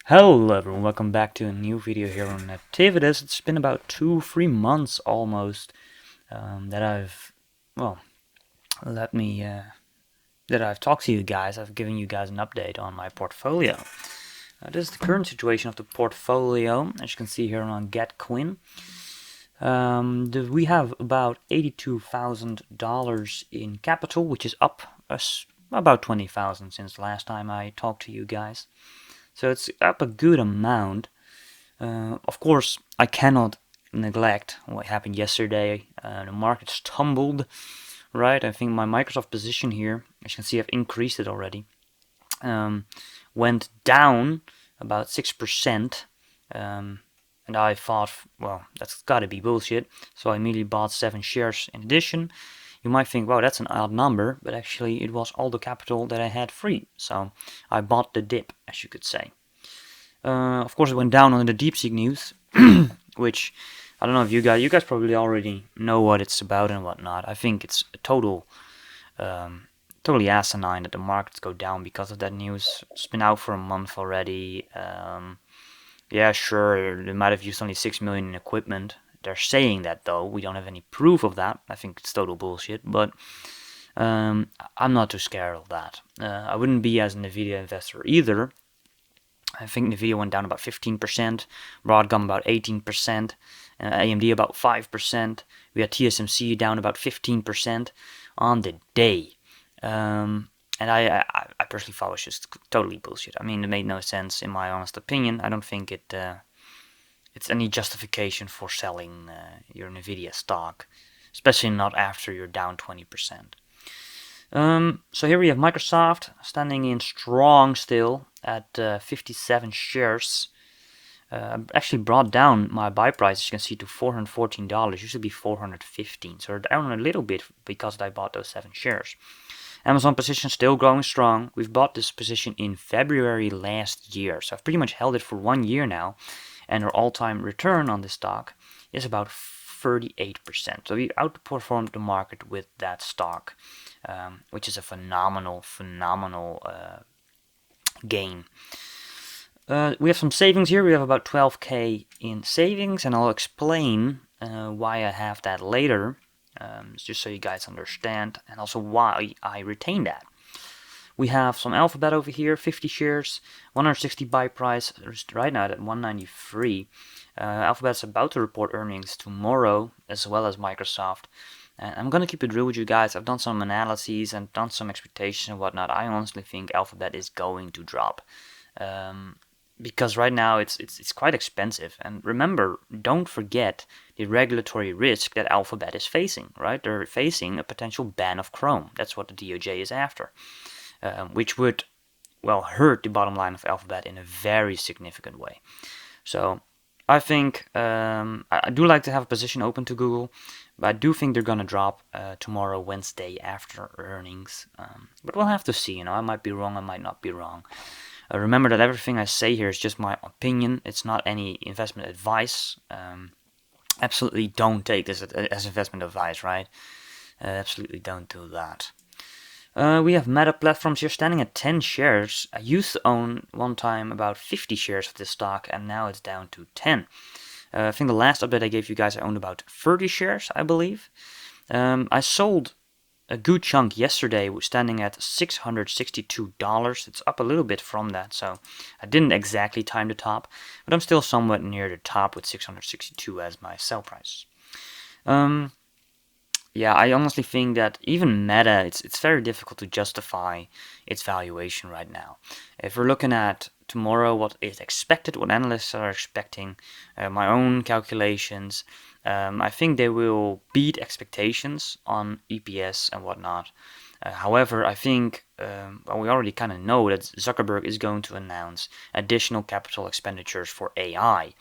Hello everyone, welcome back to a new video here on Activities. It's been about 2-3 months almost that well, let me, that I've talked to you guys. I've given you guys an update on my portfolio. This is the current situation of the portfolio, as you can see here on GetQuinn. We have about $82,000 in capital, which is up about 20,000 since last time I talked to you guys. So it's up a good amount. Of course, I cannot neglect what happened yesterday. The markets tumbled, right? I think my Microsoft position here, as you can see, I've increased it already. Went down about 6%. And I thought, well, that's gotta be bullshit. So I immediately bought 7 shares in addition. You might think, wow, that's an odd number, but actually it was all the capital that I had free. So I bought the dip, as you could say. Of course, it went down on the DeepSeek news, which I don't know if you guys probably already know what it's about and whatnot. I think it's a totally asinine that the markets go down because of that news. It's been out for a month already. Yeah, sure, they might have used only 6 million in equipment. They're saying that though. We don't have any proof of that. I think it's total bullshit, but I'm not too scared of that. I wouldn't be as an Nvidia investor either. I think Nvidia went down about 15%, Broadcom about 18%, AMD about 5%. We had TSMC down about 15% on the day. And I personally thought it was just totally bullshit. I mean, it made no sense in my honest opinion. I don't think it's any justification for selling your Nvidia stock, especially not after you're down 20%. So here we have Microsoft standing in strong still at 57 shares. Actually brought down my buy price, as you can see, to $414. Used to be $415, so down a little bit because I bought those 7 shares. Amazon position still growing strong. We've bought this position in February last year, so I've pretty much held it for 1 year now, and our all-time return on this stock is about 38%. So we outperformed the market with that stock, which is a phenomenal gain. We have some savings here. We have about 12k in savings, and I'll explain why I have that later. Just so you guys understand, and also why I retain that. We have some Alphabet over here, 50 shares, 160 buy price, right now at 193. Alphabet's about to report earnings tomorrow, as well as Microsoft. And I'm gonna keep it real with you guys. I've done some analyses and done some expectations and whatnot. I honestly think Alphabet is going to drop. Because right now it's quite expensive. And remember, don't forget the regulatory risk that Alphabet is facing, right? They're facing a potential ban of Chrome. That's what the DOJ is after, which would, well, hurt the bottom line of Alphabet in a very significant way. So I think I do like to have a position open to Google, but I do think they're gonna drop tomorrow, Wednesday, after earnings. But we'll have to see. You know, I might be wrong, I might not be wrong. Remember that everything I say here is just my opinion. It's not any investment advice. Absolutely don't take this as investment advice, right? Absolutely don't do that. We have Meta Platforms here standing at 10 shares. I used to own one time about 50 shares of this stock, and now it's down to 10. I think the last update I gave you guys, I owned about 30 shares, I believe. I sold a good chunk yesterday, was standing at $662. It's up a little bit from that, so I didn't exactly time the top, but I'm still somewhat near the top with 662 as my sell price. Yeah, I honestly think that even Meta, it's very difficult to justify its valuation right now. If we're looking at tomorrow, what is expected, what analysts are expecting, my own calculations, I think they will beat expectations on EPS and whatnot. However, I think well, we already kind of know that Zuckerberg is going to announce additional capital expenditures for AI,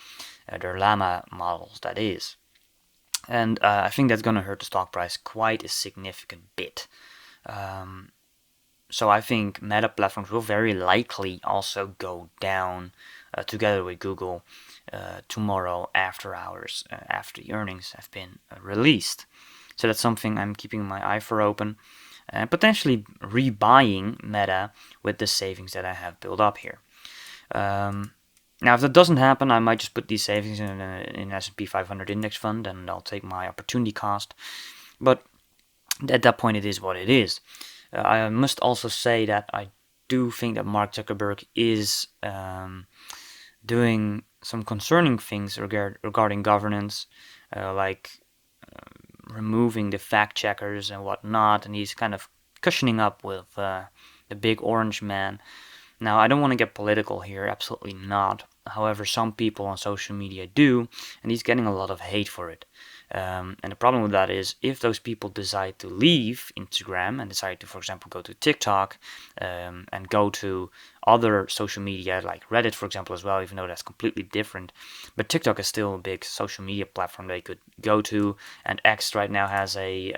their Llama models, that is. And I think that's going to hurt the stock price quite a significant bit. So I think Meta Platforms will very likely also go down together with Google tomorrow after hours, after the earnings have been released. So that's something I'm keeping my eye for open, and potentially rebuying Meta with the savings that I have built up here. Now, if that doesn't happen, I might just put these savings in an S&P 500 index fund, and I'll take my opportunity cost. But at that point, it is what it is. I must also say that I do think that Mark Zuckerberg is doing some concerning things regarding governance, like removing the fact checkers and whatnot, and he's kind of cushioning up with the big orange man. Now, I don't want to get political here, absolutely not. However, some people on social media do, and he's getting a lot of hate for it. And the problem with that is if those people decide to leave Instagram and decide to, for example, go to TikTok and go to other social media like Reddit, for example, as well, even though that's completely different. But TikTok is still a big social media platform they could go to, and X right now has a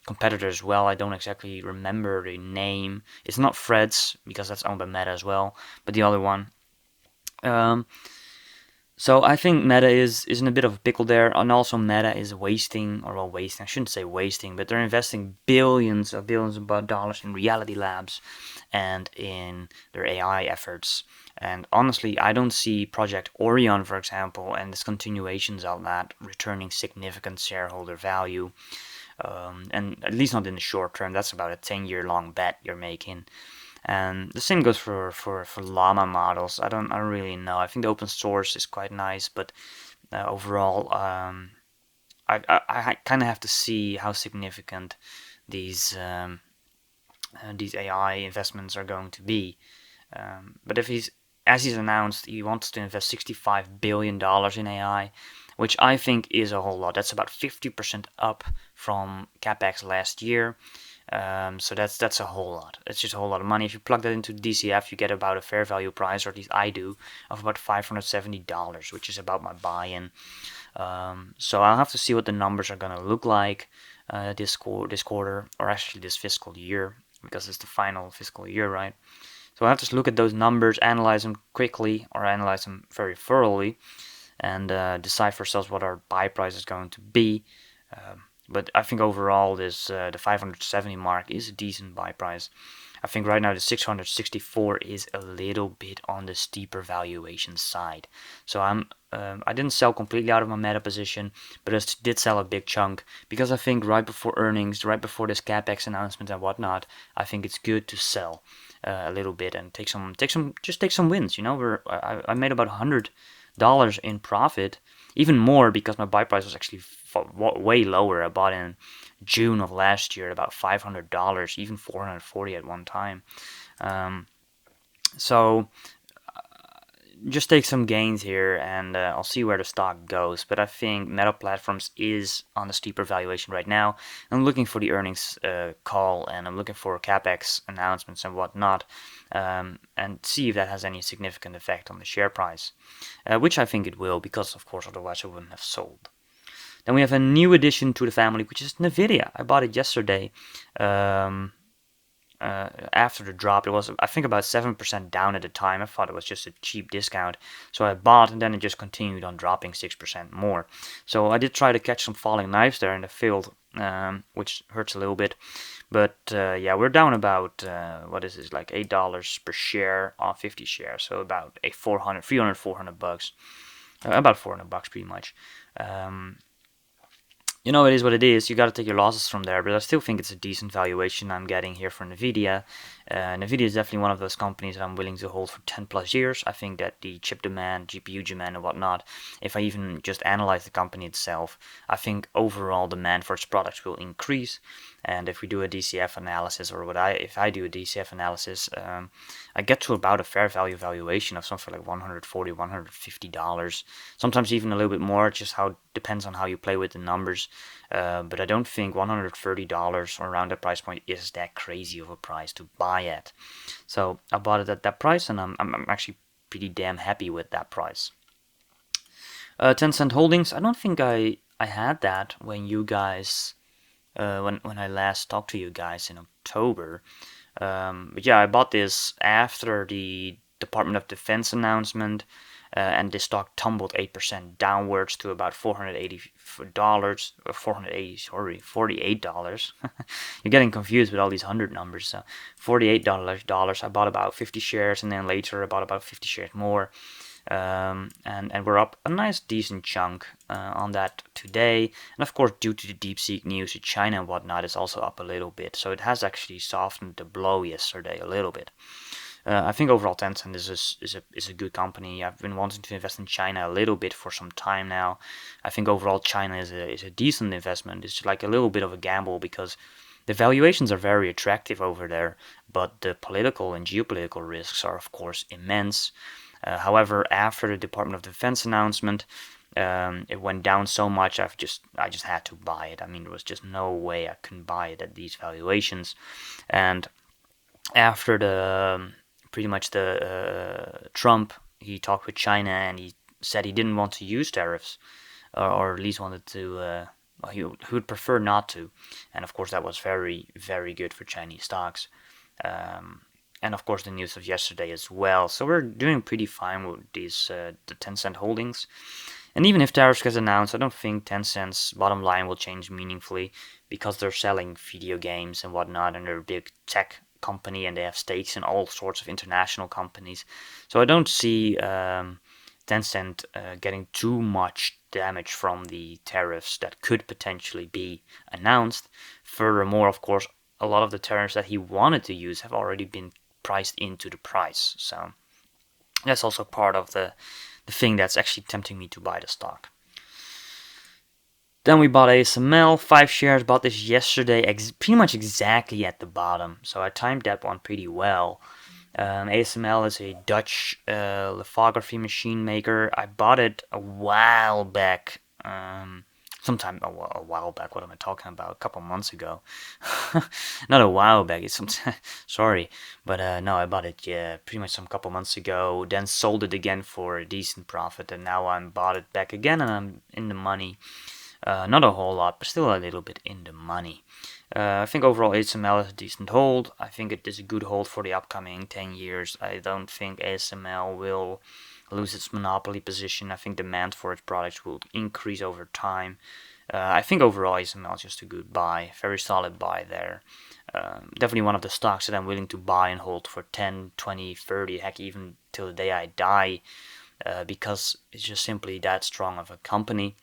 competitor as well. I don't exactly remember the name. It's not Threads because that's owned by Meta as well, but the other one. So I think Meta is in a bit of a pickle there, and also Meta is wasting, I shouldn't say wasting, but they're investing billions of dollars in Reality Labs and in their AI efforts. And honestly, I don't see Project Orion, for example, and its continuations of that returning significant shareholder value. And at least not in the short term. That's about a 10-year long bet you're making. And the same goes for llama models. I don't really know. I think the open source is quite nice, but overall, I kind of have to see how significant these AI investments are going to be. But if as he's announced, he wants to invest $65 billion in AI, which I think is a whole lot. That's about 50% up from CapEx last year. So that's a whole lot. It's just a whole lot of money. If you plug that into DCF, you get about a fair value price, or at least I do, of about $570, which is about my buy-in. So I'll have to see what the numbers are going to look like this quarter, or actually this fiscal year, because it's the final fiscal year, right? So I have to look at those numbers, analyze them quickly, or analyze them very thoroughly, and decide for ourselves what our buy price is going to be. But I think overall, this the 570 mark is a decent buy price. I think right now the 664 is a little bit on the steeper valuation side. So I didn't sell completely out of my Meta position, but I did sell a big chunk because I think right before earnings, right before this capex announcement and whatnot, I think it's good to sell a little bit and take some wins. You know, I made about $100 in profit, even more because my buy price was actually way lower. I bought in June of last year at about $500, even $440 at one time. So just take some gains here, and I'll see where the stock goes. But I think Meta Platforms is on a steeper valuation right now. I'm looking for the earnings call, and I'm looking for capex announcements and whatnot, and see if that has any significant effect on the share price, which I think it will, because of course otherwise I wouldn't have sold. Then we have a new addition to the family, which is Nvidia. I bought it yesterday. After the drop, it was, I think, about 7% down at the time. I thought it was just a cheap discount, so I bought, and then it just continued on dropping 6% more. So I did try to catch some falling knives there, and I failed, which hurts a little bit. But yeah, we're down about what is this, like $8 per share on 50 shares, so about $400 about $400 pretty much. You know, it is what it is. You got to take your losses from there, but I still think it's a decent valuation I'm getting here for Nvidia. Nvidia is definitely one of those companies that I'm willing to hold for 10 plus years. I think that the chip demand, GPU demand, and whatnot, if I even just analyze the company itself, I think overall demand for its products will increase. And if we do a DCF analysis, or if I do a DCF analysis, I get to about a fair value valuation of something like $140, $150. Sometimes even a little bit more, just how depends on how you play with the numbers. But I don't think $130 or around that price point is that crazy of a price to buy at. So I bought it at that price, and I'm actually pretty damn happy with that price. Tencent Holdings, I don't think I had that when you guys, when I last talked to you guys in October. But yeah, I bought this after the Department of Defense announcement, and the stock tumbled 8% downwards to about $480, $48. You're getting confused with all these 100 numbers. So $48. I bought about 50 shares, and then later I bought about 50 shares more. and we're up a nice decent chunk on that today. And of course, due to the DeepSeek news in China and whatnot, it's also up a little bit. So it has actually softened the blow yesterday a little bit. I think overall Tencent is a good company. I've been wanting to invest in China a little bit for some time now. I think overall China is a decent investment. It's like a little bit of a gamble because the valuations are very attractive over there, but the political and geopolitical risks are of course immense. However, after the Department of Defense announcement, it went down so much. I just had to buy it. I mean, there was just no way I couldn't buy it at these valuations. And after the pretty much the Trump, he talked with China and he said he didn't want to use tariffs, or at least wanted to. Well, he would prefer not to, and of course that was very, very good for Chinese stocks. And of course the news of yesterday as well. So we're doing pretty fine with these the Tencent holdings. And even if tariffs get announced, I don't think Tencent's bottom line will change meaningfully because they're selling video games and whatnot, and they're a big tech company and they have stakes in all sorts of international companies. So I don't see Tencent getting too much damage from the tariffs that could potentially be announced. Furthermore, of course, a lot of the tariffs that he wanted to use have already been priced into the price. So that's also part of the thing that's actually tempting me to buy the stock. Then we bought ASML, 5 shares, bought this yesterday, pretty much exactly at the bottom. So I timed that one pretty well. ASML is a Dutch lithography machine maker. I bought it a while back. Sometime a while back. What am I talking about? A couple months ago. Not a while back. It's sorry, but no, I bought it pretty much some couple months ago. Then sold it again for a decent profit, and now I'm bought it back again, and I'm in the money. Not a whole lot, but still a little bit in the money. I think overall ASML is a decent hold. I think it is a good hold for the upcoming 10 years. I don't think ASML will lose its monopoly position. I think demand for its products will increase over time. I think overall ASML is just a good buy, very solid buy there. Definitely one of the stocks that I'm willing to buy and hold for 10, 20, 30, heck even till the day I die, because it's just simply that strong of a company.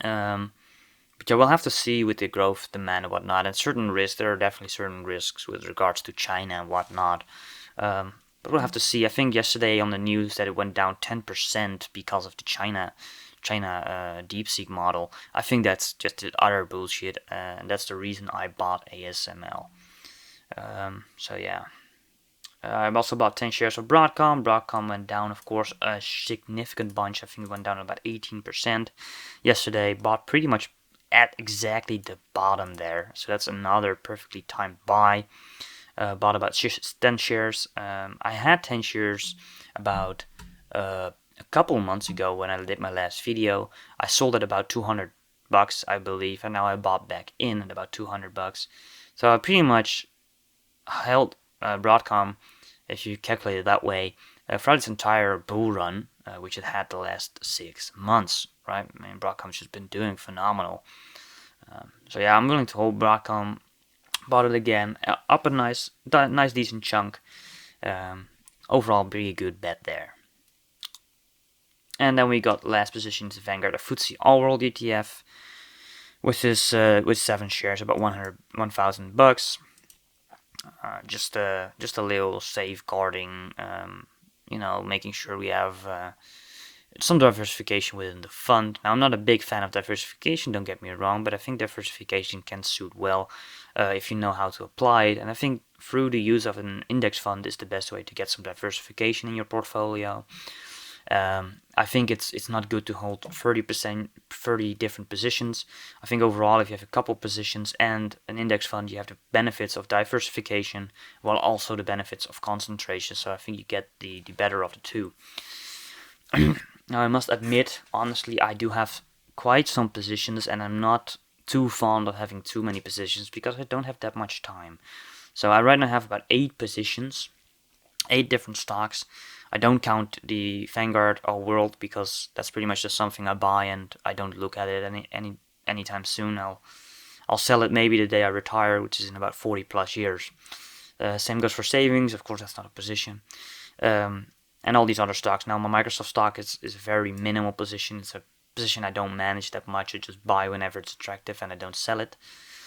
But yeah, we'll have to see with the growth, demand, and whatnot, and certain risks. There are definitely certain risks with regards to China and whatnot. But we'll have to see. I think yesterday on the news that it went down 10% because of the China DeepSeek model. I think that's just utter bullshit, and that's the reason I bought ASML. So yeah. I've also bought 10 shares of Broadcom. Broadcom went down, of course, a significant bunch. I think it went down about 18% yesterday. Bought pretty much at exactly the bottom there. So that's another perfectly timed buy. Bought about 10 shares. I had 10 shares about a couple months ago when I did my last video. I sold at about $200, I believe, and now I bought back in at about $200. So I pretty much held Broadcom, if you calculate it that way, throughout its entire bull run, which it had the last 6 months, right? I mean, Broadcom's just been doing phenomenal. So yeah, I'm willing to hold Broadcom. Bought it again, up a nice decent chunk. Overall, pretty good bet there. And then we got last position to Vanguard, a FTSE All World ETF, with 7 shares, about $1,000. Just a little safeguarding, making sure we have some diversification within the fund. Now, I'm not a big fan of diversification, don't get me wrong, but I think diversification can suit well if you know how to apply it. And I think through the use of an index fund is the best way to get some diversification in your portfolio. I think it's not good to hold 30 different positions. I think overall, if you have a couple positions and an index fund, you have the benefits of diversification while also the benefits of concentration. So I think you get the better of the two. Now, I must admit, honestly, I do have quite some positions, and I'm not too fond of having too many positions because I don't have that much time. So I right now have about 8 positions, 8 different stocks. I don't count the Vanguard or World because that's pretty much just something I buy and I don't look at it anytime soon. I'll sell it maybe the day I retire, which is in about 40 plus years. Same goes for savings. Of course, that's not a position. and all these other stocks. Now my Microsoft stock is a very minimal position. It's a position I don't manage that much. I just buy whenever it's attractive and I don't sell it.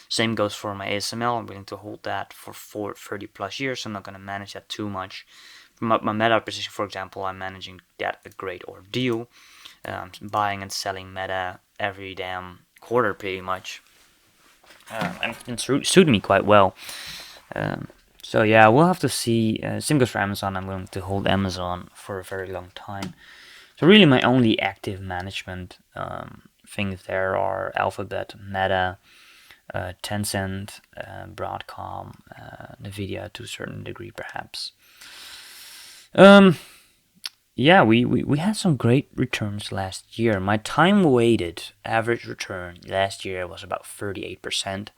Same goes for my ASML. I'm willing to hold that for 30 plus years. I'm not going to manage that too much. My Meta position, for example, I'm managing that a great ordeal. Buying and selling Meta every damn quarter pretty much. And it's been suiting me quite well. So yeah, we'll have to see. Same goes for Amazon. I'm going to hold Amazon for a very long time. So really my only active management things there are Alphabet, Meta, Tencent, Broadcom, Nvidia to a certain degree perhaps. Yeah, we had some great returns last year. My time-weighted average return last year was about 38%.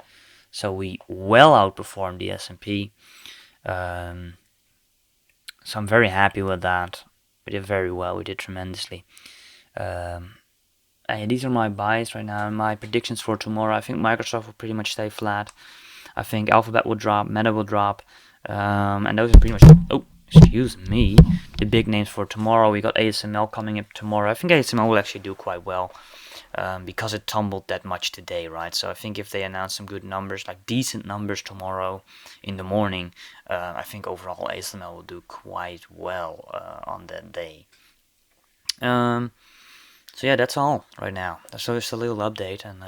So we well outperformed the S&P. So I'm very happy with that. We did very well. We did tremendously. These are my buys right now. My predictions for tomorrow. I think Microsoft will pretty much stay flat. I think Alphabet will drop. Meta will drop. And those are pretty much... Oh, excuse me. The big names for tomorrow. We got ASML coming up tomorrow. I think ASML will actually do quite well. Because it tumbled that much today, right? So I think if they announce some good numbers, like decent numbers tomorrow in the morning, I think overall ASML will do quite well on that day. So yeah, that's all right now. So just a little update, and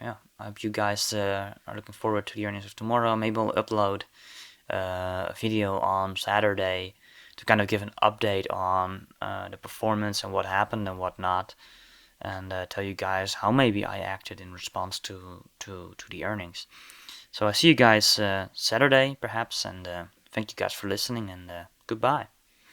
yeah, I hope you guys are looking forward to the earnings of tomorrow. Maybe I'll upload a video on Saturday to kind of give an update on the performance and what happened and what not. And tell you guys how maybe I acted in response to the earnings. So I see you guys Saturday perhaps, and thank you guys for listening, and goodbye.